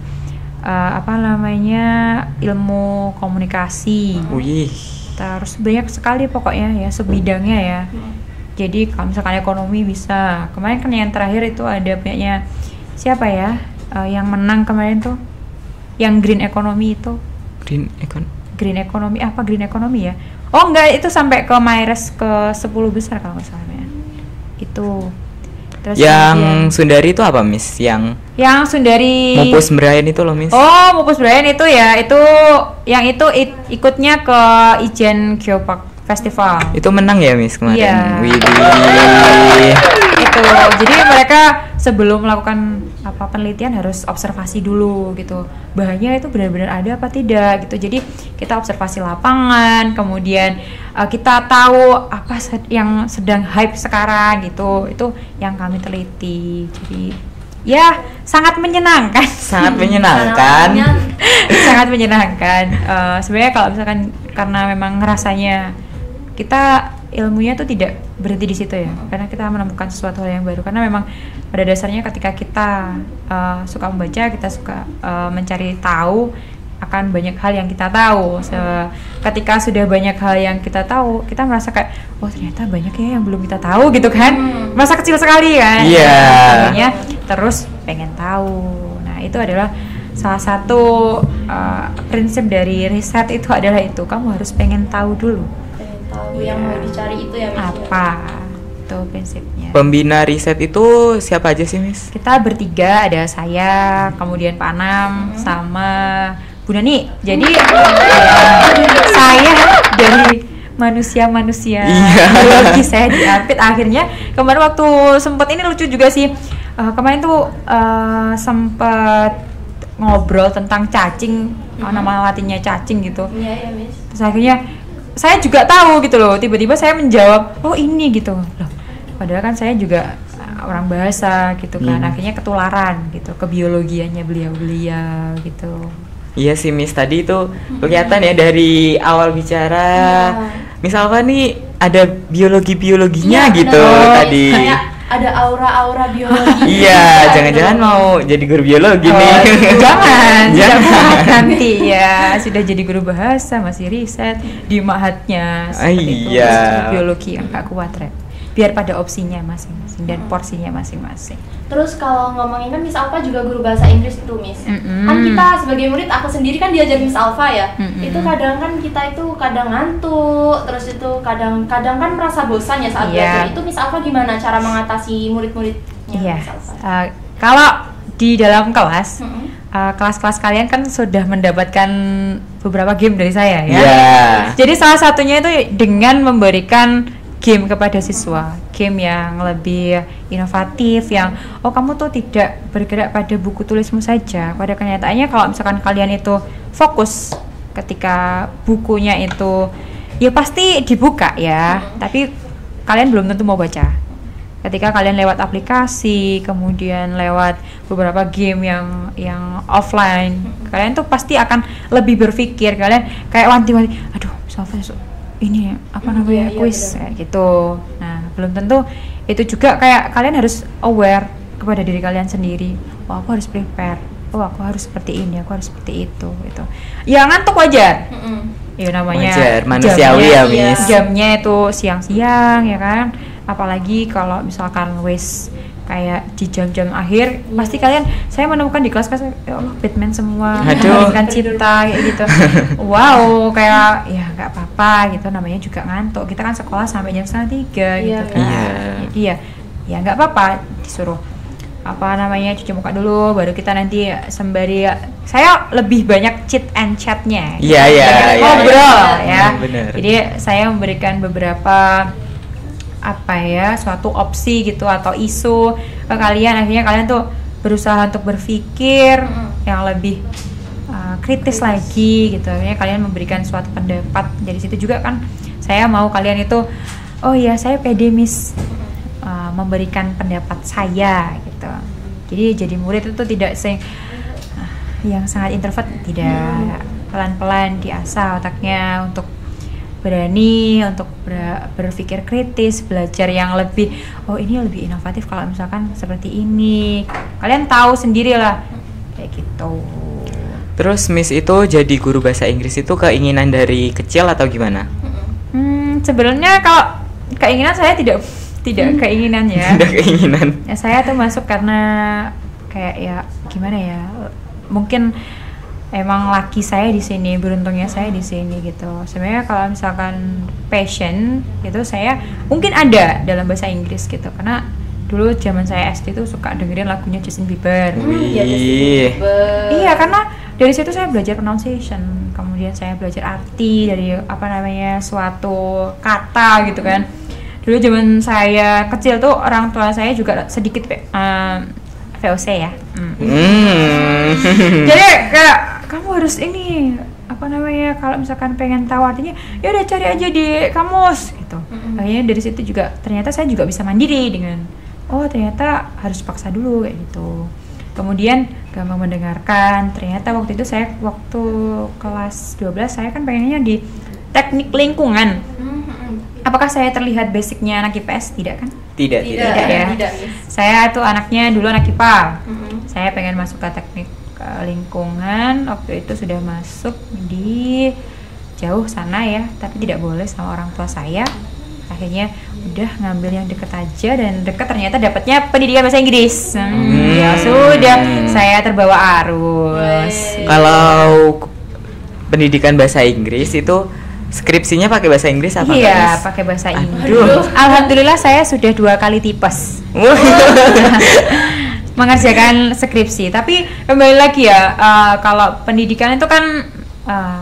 C: ilmu komunikasi. Terus banyak sekali pokoknya ya sebidangnya ya. Jadi kalau misalkan ekonomi bisa. Kemarin kan yang terakhir itu ada punyanya siapa ya? Yang menang kemarin tuh, yang green economy itu. Green economy ya? Oh enggak, itu sampai ke Mayres ke 10 besar kalau nggak salah ya. Itu. Terus
A: yang
C: kemudian,
A: Sundari itu apa Miss? Yang
C: Sundari
A: Mupus Brian itu loh Miss.
C: Oh, Mupus Brian itu ya, itu yang itu ikutnya ke Ijen Geopark Festival.
A: Itu menang ya Miss kemarin.
C: Iya.
A: Widih.
C: Itu. Jadi mereka sebelum melakukan penelitian harus observasi dulu gitu. Bahannya itu benar-benar ada apa tidak gitu. Jadi kita observasi lapangan, kemudian kita tahu apa yang sedang hype sekarang gitu. Itu yang kami teliti. Jadi ya sangat menyenangkan.
A: Sangat menyenangkan.
C: Sangat menyenangkan. Sebenarnya kalau misalkan karena memang ngerasanya kita ilmunya tuh tidak berhenti di situ ya, karena kita menemukan sesuatu hal yang baru. Karena memang pada dasarnya ketika kita suka membaca, kita suka mencari tahu, akan banyak hal yang kita tahu. Ketika sudah banyak hal yang kita tahu, kita merasa kayak oh ternyata banyak ya yang belum kita tahu gitu kan. Masa kecil sekali kan.
A: Iya.
C: Akhirnya terus pengen tahu. Nah itu adalah salah satu prinsip dari riset itu adalah itu, kamu harus pengen tahu dulu.
B: Tahu yang mau dicari itu ya Miss.
C: Apa itu prinsipnya.
A: Pembina riset itu siapa aja sih Miss?
C: Kita bertiga, ada saya, kemudian Pak Anam, sama Bu Nani. Jadi saya dari manusia-manusia biologi saya diapit. Akhirnya kemarin waktu sempet ini lucu juga sih, kemarin tuh sempet ngobrol tentang cacing, nama latinnya cacing gitu.
B: Iya Miss.
C: Terus akhirnya saya juga tahu gitu loh, tiba-tiba saya menjawab oh ini gitu loh, padahal kan saya juga orang bahasa gitu kan. Akhirnya ketularan gitu ke biologiannya beliau gitu.
A: Iya sih Miss, tadi itu kelihatan ya dari awal bicara Miss Alfa nih ada biologinya gitu tadi.
B: Kayak ada aura-aura biologi.
A: Iya, jangan-jangan mau jadi guru biologi nih.
C: Jangan nanti ya sudah jadi guru bahasa, masih riset di mahatnya seperti itu, biologi yang gak kuat biar pada opsinya masing-masing dan porsinya masing-masing.
B: Terus kalau ngomongin kan Miss Alfa juga guru bahasa Inggris tuh Miss. Kan kita sebagai murid, aku sendiri kan diajar Miss Alfa ya. Itu kadang kan kita itu kadang ngantuk, terus itu kadang kan merasa bosan ya saat belajar. Itu Miss Alfa gimana cara mengatasi murid-muridnya Miss Alfa?
C: Kalau di dalam kelas, kelas-kelas kalian kan sudah mendapatkan beberapa game dari saya ya. Jadi salah satunya itu dengan memberikan game kepada siswa, game yang lebih inovatif, yang kamu tuh tidak bergerak pada buku tulismu saja. Pada kenyataannya kalau misalkan kalian itu fokus ketika bukunya itu ya pasti dibuka ya, tapi kalian belum tentu mau baca. Ketika kalian lewat aplikasi, kemudian lewat beberapa game yang offline, kalian tuh pasti akan lebih berpikir. Kalian kayak wanti-wanti, aduh ini apa namanya kuis kayak gitu. Nah belum tentu itu juga, kayak kalian harus aware kepada diri kalian sendiri. Oh aku harus prepare, aku harus seperti ini, aku harus seperti itu gitu. Ya ngantuk wajar. Ya namanya
A: wajar, manusiawi ya Miss.
C: Jamnya itu siang-siang ya kan. Apalagi kalau misalkan kayak di jam-jam akhir, pasti kalian, saya menemukan di kelas ya Allah Batman semua, menemukan cinta kayak gitu. Wow, kayak ya nggak apa-apa gitu, namanya juga ngantuk. Kita kan sekolah sampai jam 2:30 gitu kan. Jadi ya nggak apa-apa, disuruh cuci muka dulu, baru kita nanti sembari, saya lebih banyak chit and chatnya. Ngobrol ya. Jadi saya memberikan beberapa suatu opsi gitu atau isu ke kalian. Akhirnya kalian tuh berusaha untuk berpikir yang lebih kritis lagi gitu. Akhirnya kalian memberikan suatu pendapat. Dari situ juga kan saya mau kalian itu saya pede Miss memberikan pendapat saya gitu. Jadi jadi murid itu tidak yang sangat introvert, tidak, pelan-pelan diasah otaknya untuk berani untuk berpikir kritis, belajar yang lebih ini lebih inovatif kalau misalkan seperti ini. Kalian tahu sendirilah kayak gitu.
A: Terus Miss itu jadi guru bahasa Inggris itu keinginan dari kecil atau gimana?
C: Sebenarnya kalau keinginan saya tidak keinginan ya.
A: Tidak keinginan.
C: Ya, saya tuh masuk karena kayak ya gimana ya? Mungkin emang laki saya di sini, beruntungnya saya di sini gitu. Sebenarnya kalau misalkan passion gitu, saya mungkin ada dalam bahasa Inggris gitu, karena dulu zaman saya SD tuh suka dengerin lagunya Justin Bieber.
A: Wih.
C: Iya, karena dari situ saya belajar pronunciation, kemudian saya belajar arti dari suatu kata gitu kan. Dulu zaman saya kecil tuh orang tua saya juga sedikit VOC ya. Jadi kayak kamu harus ini kalau misalkan pengen tahu artinya ya udah cari aja di kamus gitu. Akhirnya dari situ juga ternyata saya juga bisa mandiri dengan ternyata harus paksa dulu kayak gitu. Kemudian gampang mendengarkan. Ternyata waktu itu saya waktu kelas 12 saya kan pengennya di teknik lingkungan. Apakah saya terlihat basicnya anak IPS? Tidak kan?
A: Tidak
C: ya. Saya tuh anaknya dulu anak IPA. Saya pengen masuk ke teknik lingkungan. Waktu itu sudah masuk di jauh sana ya, tapi tidak boleh sama orang tua saya. Akhirnya udah ngambil yang deket aja, dan deket ternyata dapatnya pendidikan bahasa Inggris. Ya sudah, saya terbawa arus.
A: Kalau pendidikan bahasa Inggris itu skripsinya pakai bahasa Inggris apa?
C: Iya, pakai bahasa Inggris. Alhamdulillah saya sudah 2 kali tipes mengerjakan skripsi. Tapi kembali lagi ya, kalau pendidikan itu kan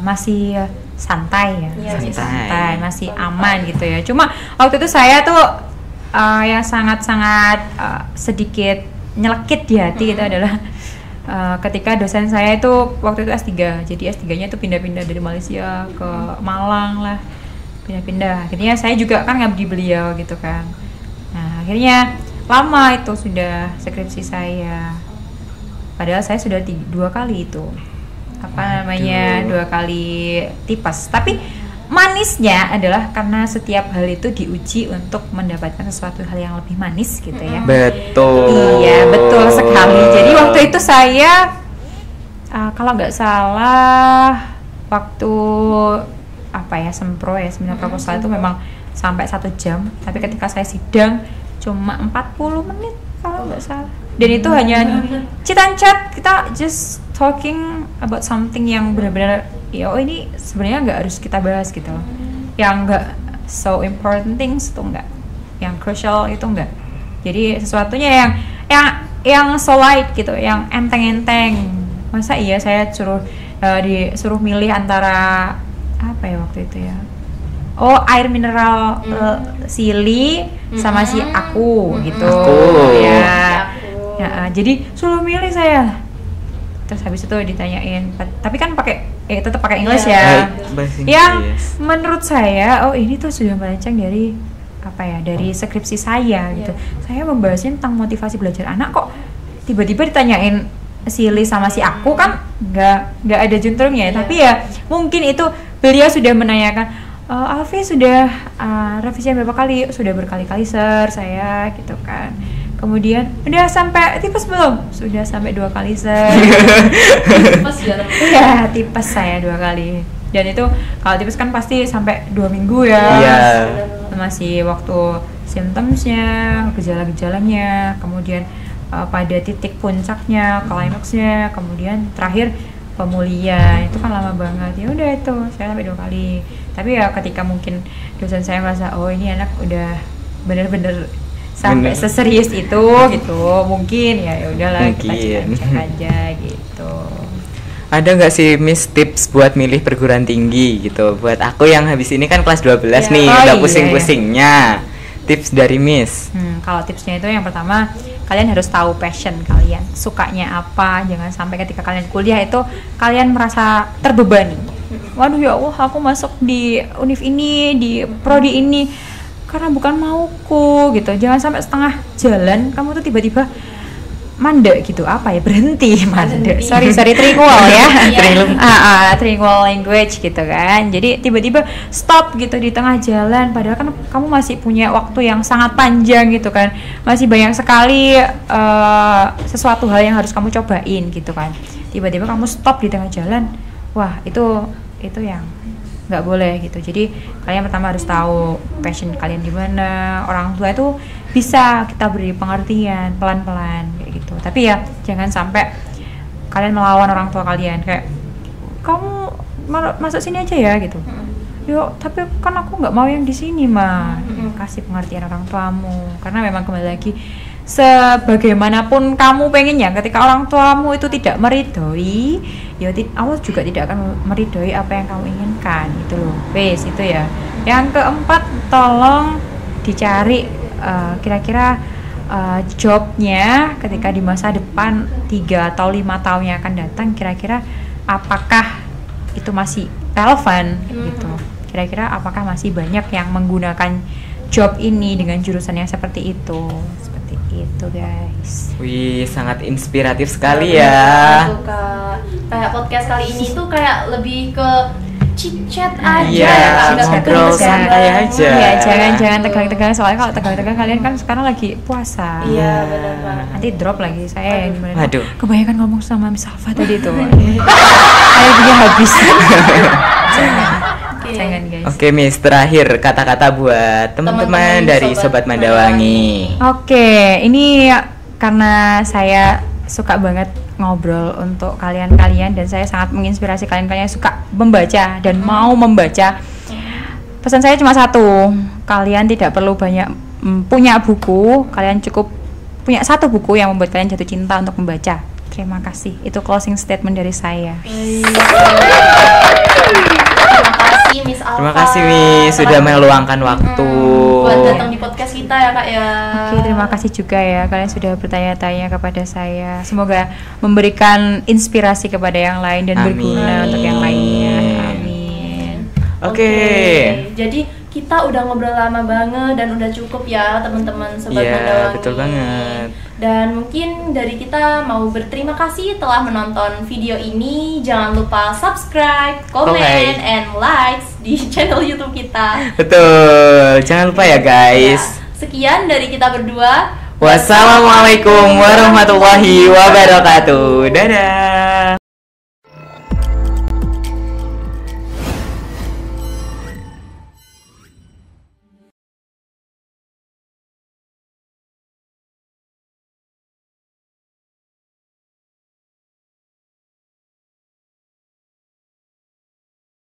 C: masih santai ya, santai, masih aman gitu ya. Cuma waktu itu saya tuh yang sangat-sangat sedikit nyelekit di hati itu adalah ketika dosen saya itu waktu itu S3. Jadi S3-nya itu pindah-pindah dari Malaysia ke Malang lah, pindah-pindah. Akhirnya saya juga kan ngabdi beliau gitu kan. Nah, akhirnya lama itu sudah skripsi saya. Padahal saya sudah 2 kali itu. 2 kali tipes. Tapi manisnya adalah karena setiap hal itu diuji untuk mendapatkan sesuatu hal yang lebih manis gitu ya.
A: Betul.
C: Iya, betul sekali. Jadi waktu itu saya kalau nggak salah waktu sempro ya, seminar proposal itu memang sampai 1 jam. Tapi ketika saya sidang cuma 40 menit kalau nggak salah. Dan itu hanya chit and chat, kita just talking about something yang benar-benar ini sebenarnya nggak harus kita bahas gitu loh. Yang nggak so important things itu nggak, yang crucial itu nggak. Jadi sesuatunya yang so light gitu, yang enteng-enteng. Masa iya saya disuruh milih antara waktu itu ya? Air mineral Sili sama si aku gitu. Ya. Jadi suruh milih saya. Terus habis itu ditanyain, tapi kan tetap pakai English ya. Yang menurut saya ini tuh sudah melenceng dari dari skripsi saya gitu. Saya membahasnya tentang motivasi belajar anak, kok tiba-tiba ditanyain Sili sama si aku, kan nggak ada juntrungnya. Tapi ya mungkin itu beliau sudah menanyakan, Alfi sudah revisian berapa kali? Sudah berkali-kali sir, saya gitu kan. Kemudian udah sampai tipes belum? Sudah sampai 2 kali sir.
B: Tipes ya?
C: Iya, tipes saya 2 kali. Dan itu kalau tipes kan pasti sampai 2 minggu ya.
A: Iya.
C: Masih waktu symptomsnya, gejala-gejalanya, kemudian pada titik puncaknya, climaxnya, kemudian terakhir pemulihan. Itu kan lama banget. Ya udah itu saya sampai 2 kali. Tapi ya ketika mungkin dosen saya merasa ini anak udah bener-bener sampai seserius itu gitu, mungkin ya udahlah kita cek aja gitu.
A: Ada nggak sih Miss tips buat milih perguruan tinggi gitu? Buat aku yang habis ini kan kelas 12 nih, udah pusing-pusingnya. Tips dari Miss.
C: Kalau tipsnya itu yang pertama, kalian harus tahu passion kalian, sukanya apa. Jangan sampai ketika kalian kuliah itu kalian merasa terbebani. Waduh ya Allah, aku masuk di univ ini, di prodi ini karena bukan mauku gitu. Jangan sampai setengah jalan kamu tuh tiba-tiba mandek gitu, berhenti mandek. Sorry trilingual ya. Trilingual language gitu kan. Jadi tiba-tiba stop gitu di tengah jalan, padahal kan kamu masih punya waktu yang sangat panjang gitu kan. Masih banyak sekali sesuatu hal yang harus kamu cobain gitu kan. Tiba-tiba kamu stop di tengah jalan. Wah, itu yang nggak boleh gitu. Jadi kalian pertama harus tahu passion kalian di mana. Orang tua itu bisa kita beri pengertian pelan-pelan kayak gitu. Tapi ya jangan sampai kalian melawan orang tua kalian, kayak kamu masuk sini aja ya gitu. Yuk, tapi kan aku nggak mau yang di sini mah. Kasih pengertian orang tuamu, karena memang kembali lagi sebagaimanapun kamu pengennya, ketika orang tuamu itu tidak meridhoi, ya Allah juga tidak akan meridhoi apa yang kamu inginkan, itu loh. Wes, itu ya. Yang keempat, tolong dicari kira-kira jobnya ketika di masa depan 3 atau 5 tahun yang akan datang, kira-kira apakah itu masih relevan gitu. Kira-kira apakah masih banyak yang menggunakan job ini dengan jurusan yang seperti itu. Seperti itu, guys.
A: Wih, sangat inspiratif sekali ya.
B: Kayak podcast kali ini tuh kayak lebih ke chit-chat aja
A: ya, ngobrol santai aja.
C: Iya, jangan tegang-tegang, soalnya kalau tegang-tegang kalian kan sekarang lagi puasa.
B: Iya, benar banget.
C: Nanti drop lagi saya yang gimana?
A: Aduh.
C: Kebanyakan ngomong sama Miss Alfa tadi tuh. Airnya habis. Jangan, guys.
A: Oke, Miss, terakhir kata-kata buat teman-teman dari Sobat Mandawangi.
C: Oke, ini karena saya suka banget ngobrol untuk kalian-kalian dan saya sangat menginspirasi kalian-kalian yang suka membaca dan mau membaca. Pesan saya cuma satu, kalian tidak perlu banyak punya buku, kalian cukup punya satu buku yang membuat kalian jatuh cinta untuk membaca. Terima kasih, itu closing statement dari saya.
A: Terima kasih Miss sudah meluangkan waktu
B: buat datang di podcast kita ya Kak ya.
C: Oke, terima kasih juga ya kalian sudah bertanya-tanya kepada saya. Semoga memberikan inspirasi kepada yang lain dan berguna untuk yang lainnya. Amin.
A: Oke.
B: Jadi kita udah ngobrol lama banget dan udah cukup ya teman-teman Sobat Mandawangi.
A: Iya, betul banget.
B: Dan mungkin dari kita mau berterima kasih telah menonton video ini. Jangan lupa subscribe, comment, and likes di channel YouTube kita.
A: Betul, jangan lupa ya guys.
B: Sekian dari kita berdua.
A: Wassalamualaikum warahmatullahi wabarakatuh. Dadah.